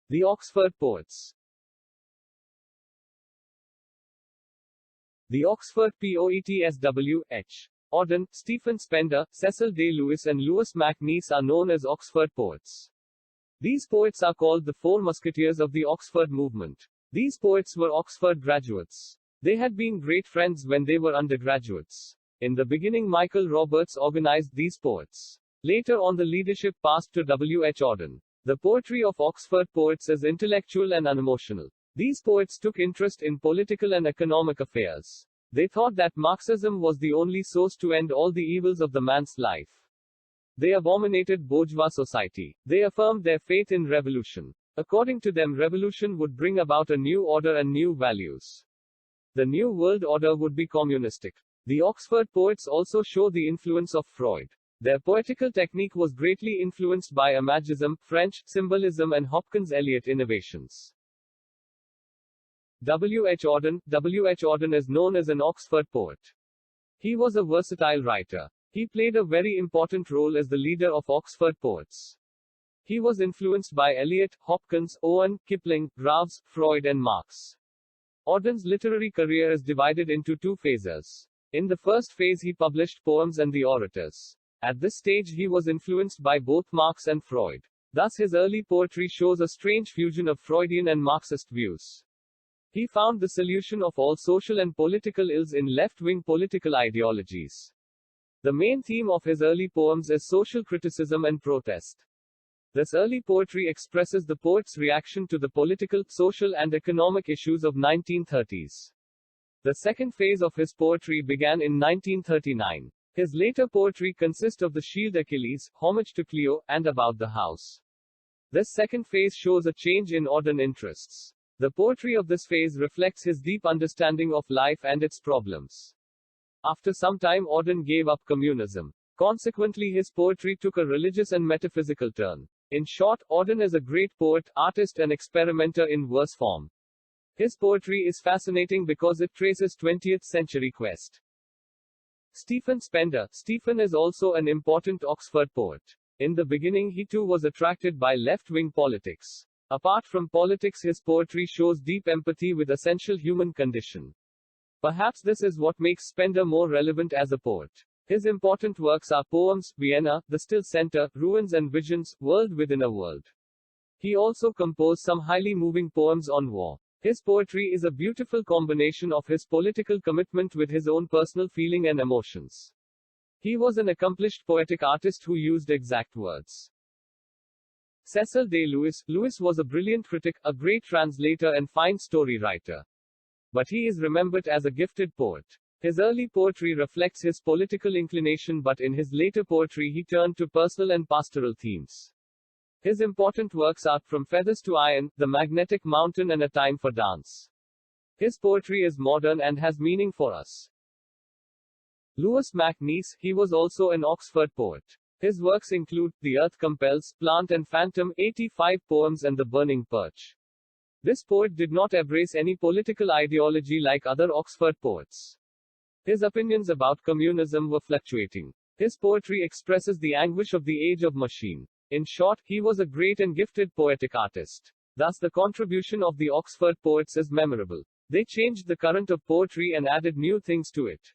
The Oxford Poets. The Oxford Poets. Auden, Stephen Spender, Cecil Day Lewis and Louis McNeese are known as Oxford Poets. These poets are called the Four Musketeers of the Oxford movement. These poets were Oxford graduates. They had been great friends when they were undergraduates. In the beginning, Michael Roberts organized these poets. Later on, the leadership passed to W. H. Auden. The poetry of Oxford poets is intellectual and unemotional. These poets took interest in political and economic affairs. They thought that Marxism was the only source to end all the evils of the man's life. They abominated bourgeois society. They affirmed their faith in revolution. According to them, revolution would bring about a new order and new values. The new world order would be communistic. The Oxford poets also show the influence of Freud. Their poetical technique was greatly influenced by imagism, French symbolism and Hopkins Eliot innovations. W. H. Auden. W. H. Auden is known as an Oxford poet. He was a versatile writer. He played a very important role as the leader of Oxford poets. He was influenced by Eliot, Hopkins, Owen, Kipling, Groves, Freud and Marx. Auden's literary career is divided into two phases. In the first phase he published poems and the orators. At this stage he was influenced by both Marx and Freud. Thus his early poetry shows a strange fusion of Freudian and Marxist views. He found the solution of all social and political ills in left-wing political ideologies. The main theme of his early poems is social criticism and protest. This early poetry expresses the poet's reaction to the political, social and economic issues of 1930s. The second phase of his poetry began in 1939. His later poetry consists of The Shield Achilles, Homage to Clio, and About the House. This second phase shows a change in Auden interests. The poetry of this phase reflects his deep understanding of life and its problems. After some time, Auden gave up communism. Consequently, his poetry took a religious and metaphysical turn. In short, Auden is a great poet, artist and experimenter in verse form. His poetry is fascinating because it traces 20th century quest. Stephen Spender. Stephen is also an important Oxford poet. In the beginning he too was attracted by left-wing politics. Apart from politics, his poetry shows deep empathy with essential human condition. Perhaps this is what makes Spender more relevant as a poet. His important works are poems, Vienna, The Still Center, Ruins and Visions, World Within a World. He also composed some highly moving poems on war. His poetry is a beautiful combination of his political commitment with his own personal feeling and emotions. He was an accomplished poetic artist who used exact words. Cecil Day Lewis. Lewis was a brilliant critic, a great translator and fine story writer. But he is remembered as a gifted poet. His early poetry reflects his political inclination, but in his later poetry he turned to personal and pastoral themes. His important works are From Feathers to Iron, The Magnetic Mountain and A Time for Dance. His poetry is modern and has meaning for us. Louis McNeese. He was also an Oxford poet. His works include The Earth Compels, Plant and Phantom, 85 Poems and The Burning Perch. This poet did not embrace any political ideology like other Oxford poets. His opinions about communism were fluctuating. His poetry expresses the anguish of the age of machine. In short, he was a great and gifted poetic artist. Thus the contribution of the Oxford poets is memorable. They changed the current of poetry and added new things to it.